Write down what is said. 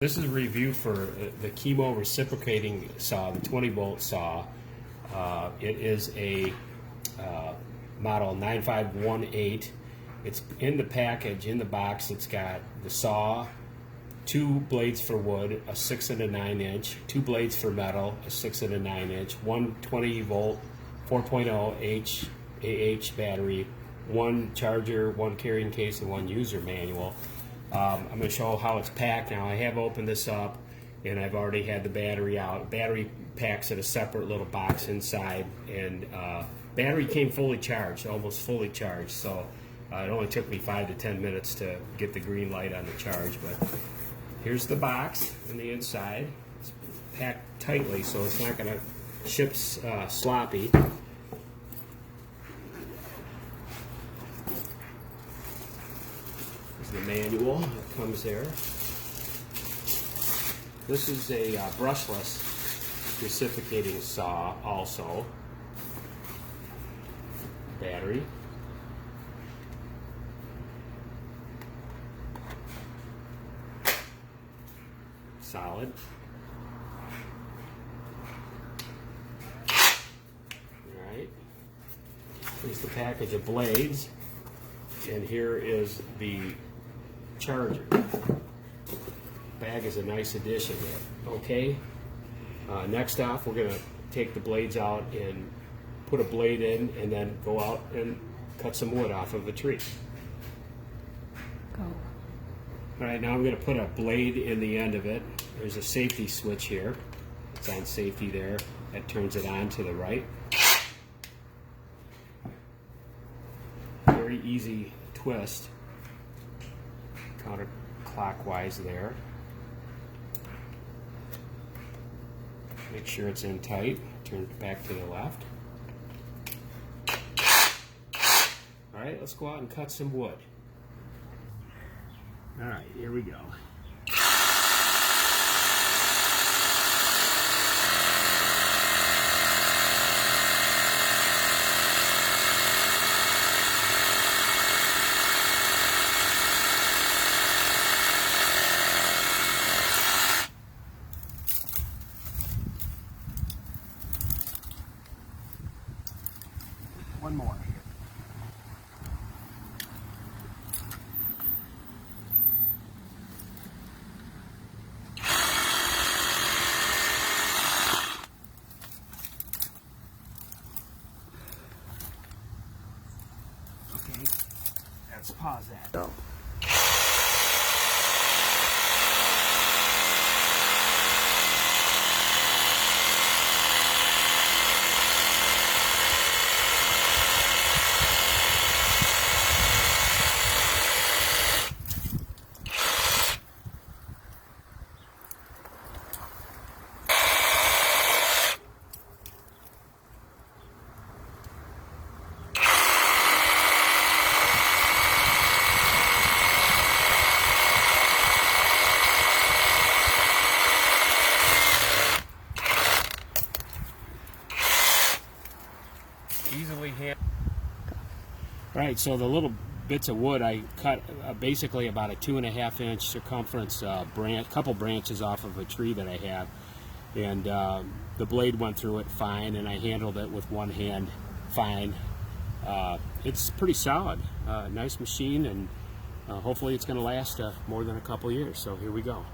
This is a review for the KIMO reciprocating saw, the 20-volt saw. It is a model 9518. It's in the package, in the box. It's got the saw, 2 blades for wood, a 6 and a 9 inch, 2 blades for metal, a 6 and a 9 inch, 1 20-volt 4.0 AH battery, 1 charger, 1 carrying case, and 1 user manual. I'm going to show how it's packed now. I have opened this up and I've already had the battery out. Battery packs in a separate little box inside, and battery came fully charged, almost fully charged, so it only took me 5 to 10 minutes to get the green light on the charge. But here's the box on the inside. It's packed tightly so it's not going to ship sloppy. The manual that comes there. This is a brushless reciprocating saw also. Battery. Solid. Alright. Here's the package of blades. And here is the charger. Bag is a nice addition there. Okay. Next off, we're going to take the blades out and put a blade in, and then go out and cut some wood off of a tree. Go. All right, now I'm going to put a blade in the end of it. There's a safety switch here. It's on safety there. That turns it on to the right. Very easy twist. Counterclockwise there. Make sure it's in tight. Turn it back to the left. Alright, let's go out and cut some wood. Alright, here we go. One more. Okay, let's pause that. Go. Easily handled. Right, so the little bits of wood I cut basically about a 2.5 inch circumference couple branches off of a tree that I have, and the blade went through it fine, and I handled it with one hand fine. It's pretty solid, nice machine, and hopefully it's going to last more than a couple years. So here we go.